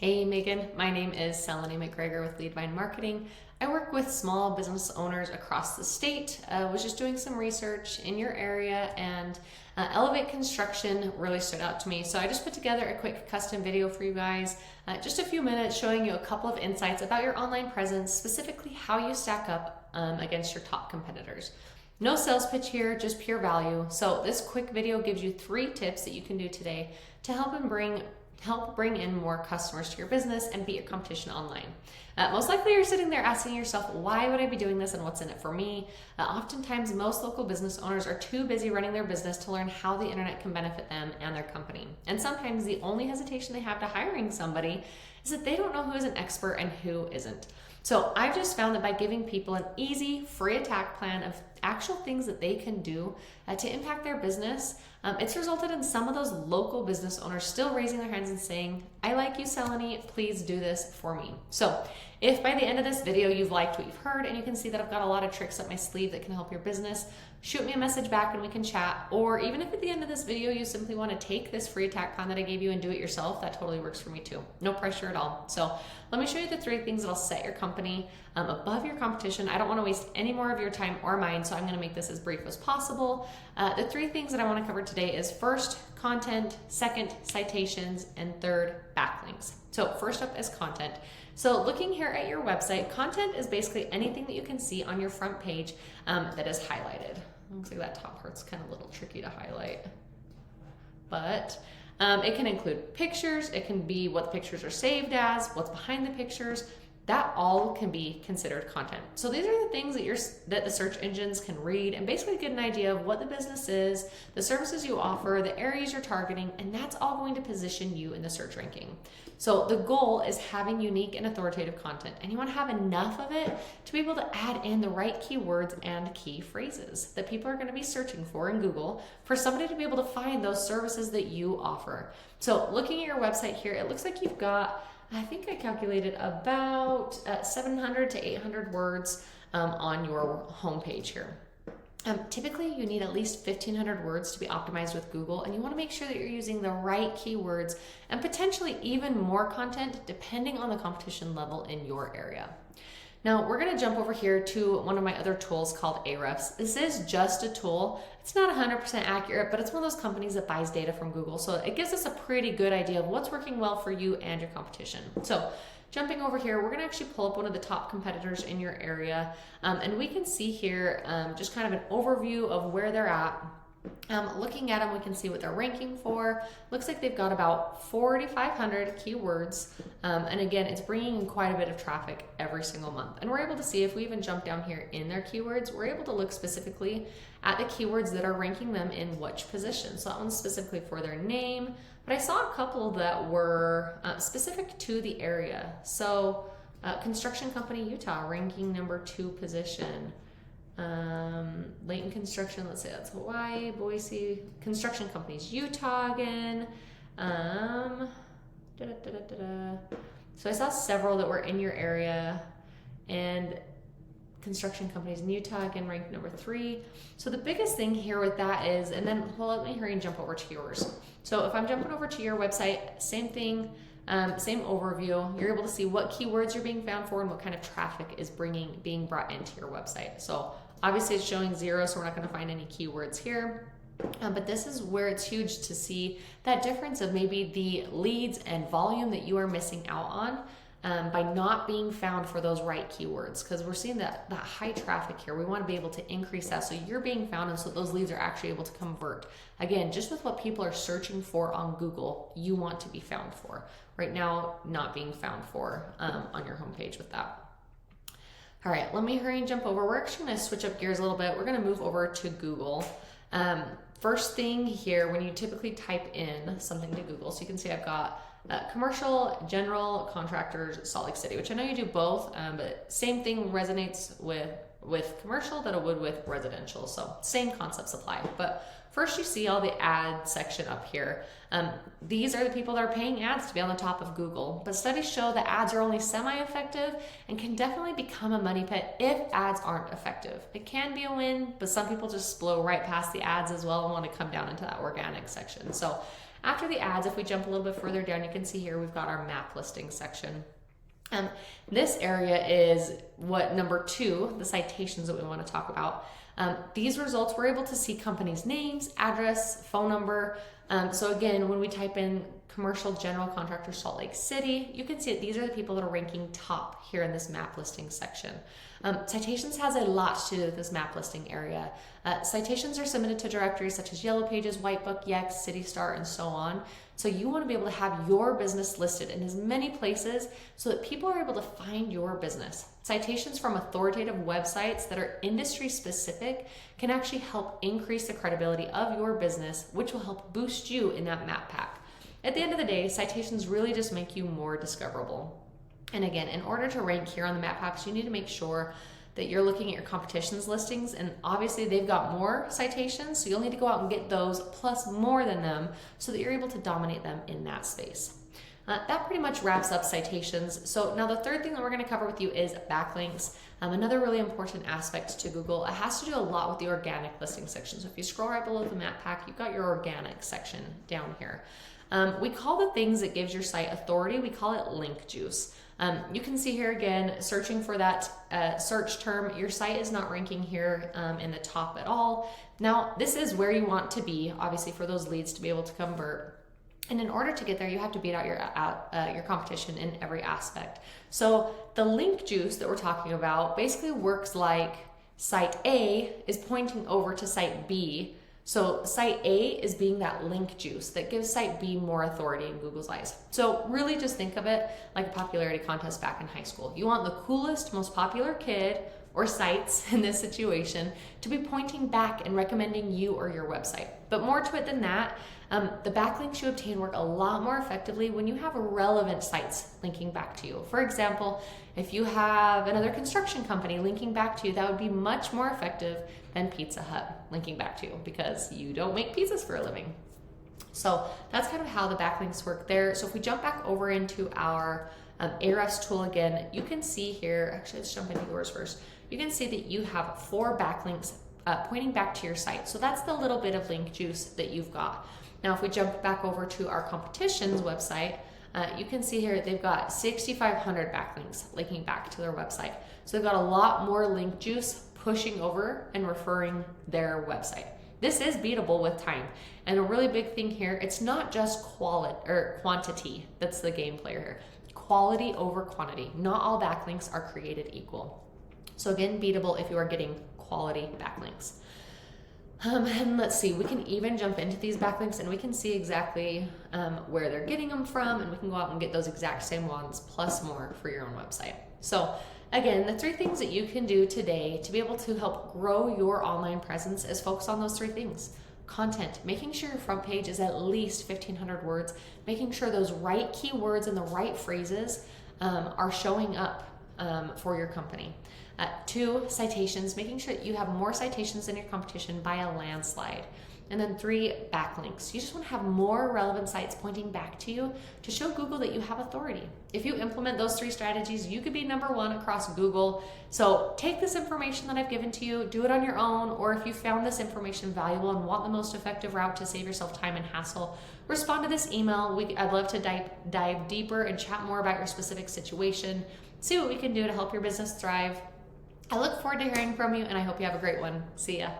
Hey Megan, my name is Selene McGregor with Leadvine Marketing. I work with small business owners across the state. Was just doing some research in your area and Elevate Construction really stood out to me. So I just put together a quick custom video for you guys, just a few minutes showing you a couple of insights about your online presence, specifically how you stack up against your top competitors. No sales pitch here, just pure value. So this quick video gives you 3 tips that you can do today to help bring in more customers to your business and beat your competition online. Most likely you're sitting there asking yourself, why would I be doing this and what's in it for me? Oftentimes most local business owners are too busy running their business to learn how the internet can benefit them and their company. And sometimes the only hesitation they have to hiring somebody is that they don't know who is an expert and who isn't. So I've just found that by giving people an easy, free attack plan of actual things that they can do to impact their business, it's resulted in some of those local business owners still raising their hands and saying, I like you, Selene, please do this for me. So if by the end of this video you've liked what you've heard and you can see that I've got a lot of tricks up my sleeve that can help your business, shoot me a message back and we can chat. Or even if at the end of this video you simply want to take this free attack plan that I gave you and do it yourself, that totally works for me too. No pressure at all. So let me show you the 3 things that'll set your company above your competition. I don't want to waste any more of your time or mine, so I'm going to make this as brief as possible. The 3 things that I want to cover today is first, content, second, citations, and third, backlinks. So first up is content. So looking here at your website, content is basically anything that you can see on your front page that is highlighted. Looks like that top part's kind of a little tricky to highlight, but it can include pictures. It can be what the pictures are saved as, what's behind the pictures. That all can be considered content. So these are the things that the search engines can read and basically get an idea of what the business is, the services you offer, the areas you're targeting, and that's all going to position you in the search ranking. So the goal is having unique and authoritative content, and you want to have enough of it to be able to add in the right keywords and key phrases that people are going to be searching for in Google for somebody to be able to find those services that you offer. So looking at your website here, it looks like you've got, I think I calculated about 700 to 800 words on your homepage here. Typically, you need at least 1,500 words to be optimized with Google, and you want to make sure that you're using the right keywords and potentially even more content depending on the competition level in your area. Now we're going to jump over here to one of my other tools called Ahrefs. This is just a tool. It's not 100% accurate, but it's one of those companies that buys data from Google. So it gives us a pretty good idea of what's working well for you and your competition. So jumping over here, we're going to actually pull up one of the top competitors in your area. And we can see here just kind of an overview of where they're at. Looking at them, we can see what they're ranking for. Looks like they've got about 4,500 keywords. And again, it's bringing in quite a bit of traffic every single month. And we're able to see if we even jump down here in their keywords, we're able to look specifically at the keywords that are ranking them in which position. So that one's specifically for their name, but I saw a couple that were specific to the area. So Construction Company Utah, ranking number 2 position. Layton Construction, let's say that's Hawaii. Boise Construction Companies, Utah again. So I saw several that were in your area, and Construction Companies in Utah again ranked number 3. So the biggest thing here with that is, and then let me hurry and jump over to yours. So if I'm jumping over to your website, same thing. Same overview. You're able to see what keywords you're being found for and what kind of traffic is being brought into your website. So obviously it's showing 0, so we're not going to find any keywords here. But this is where it's huge to see that difference of maybe the leads and volume that you are missing out on by not being found for those right keywords, because we're seeing that high traffic here. We want to be able to increase that so you're being found and so those leads are actually able to convert. Again, just with what people are searching for on Google, you want to be found for. Right now, not being found for on your homepage with that. All right, let me hurry and jump over. We're actually going to switch up gears a little bit. We're going to move over to Google. First thing here, when you typically type in something to Google, so you can see I've got commercial, general, contractors, Salt Lake City, which I know you do both, but same thing resonates with commercial that it would with residential. So same concepts apply. But first you see all the ad section up here. These are the people that are paying ads to be on the top of Google, but studies show that ads are only semi-effective and can definitely become a money pit if ads aren't effective. It can be a win, but some people just blow right past the ads as well and want to come down into that organic section. So After the ads, if we jump a little bit further down, you can see here we've got our map listing section. This area is what number 2, the citations that we want to talk about. These results, we're able to see companies' names, address, phone number. So again, when we type in commercial general contractor Salt Lake City, you can see that these are the people that are ranking top here in this map listing section. Citations has a lot to do with this map listing area. Citations are submitted to directories such as Yellow Pages, Whitebook, Yext, CityStar, and so on. So you want to be able to have your business listed in as many places so that people are able to find your business. Citations from authoritative websites that are industry specific can actually help increase the credibility of your business, which will help boost you in that map pack. At the end of the day, citations really just make you more discoverable. And again, in order to rank here on the map packs, you need to make sure that you're looking at your competition's listings, and obviously they've got more citations, so you'll need to go out and get those plus more than them so that you're able to dominate them in that space. That pretty much wraps up citations. So now the third thing that we're going to cover with you is backlinks. Another really important aspect to Google. It has to do a lot with the organic listing section. So if you scroll right below the map pack, you've got your organic section down here. We call the things that gives your site authority, we call it link juice. You can see here again, searching for that search term, your site is not ranking here in the top at all. Now, this is where you want to be, obviously, for those leads to be able to convert. And in order to get there, you have to beat out your competition in every aspect. So the link juice that we're talking about basically works like site A is pointing over to site B. So site A is being that link juice that gives site B more authority in Google's eyes. So really just think of it like a popularity contest back in high school. You want the coolest, most popular kid or sites in this situation to be pointing back and recommending you or your website. But more to it than that, the backlinks you obtain work a lot more effectively when you have relevant sites linking back to you. For example, if you have another construction company linking back to you, that would be much more effective than Pizza Hut linking back to you because you don't make pizzas for a living. So that's kind of how the backlinks work there. So if we jump back over into our Ahrefs tool again, you can see here, actually let's jump into yours first. You can see that you have 4 backlinks pointing back to your site. So that's the little bit of link juice that you've got. Now, if we jump back over to our competition's website, you can see here they've got 6,500 backlinks linking back to their website. So they've got a lot more link juice pushing over and referring their website. This is beatable with time. And a really big thing here, it's not just quality or quantity that's the game player here. Quality over quantity. Not all backlinks are created equal. So again, beatable if you are getting quality backlinks. And let's see, we can even jump into these backlinks and we can see exactly where they're getting them from, and we can go out and get those exact same ones plus more for your own website. So again, the 3 things that you can do today to be able to help grow your online presence is focus on those 3 things. Content, making sure your front page is at least 1,500 words, making sure those right keywords and the right phrases are showing up for your company. 2, citations, making sure that you have more citations than your competition by a landslide. And then 3, backlinks. You just want to have more relevant sites pointing back to you to show Google that you have authority. If you implement those 3 strategies, you could be number 1 across Google. So take this information that I've given to you, do it on your own, or if you found this information valuable and want the most effective route to save yourself time and hassle, respond to this email. I'd love to dive deeper and chat more about your specific situation, see what we can do to help your business thrive. I look forward to hearing from you, and I hope you have a great one. See ya.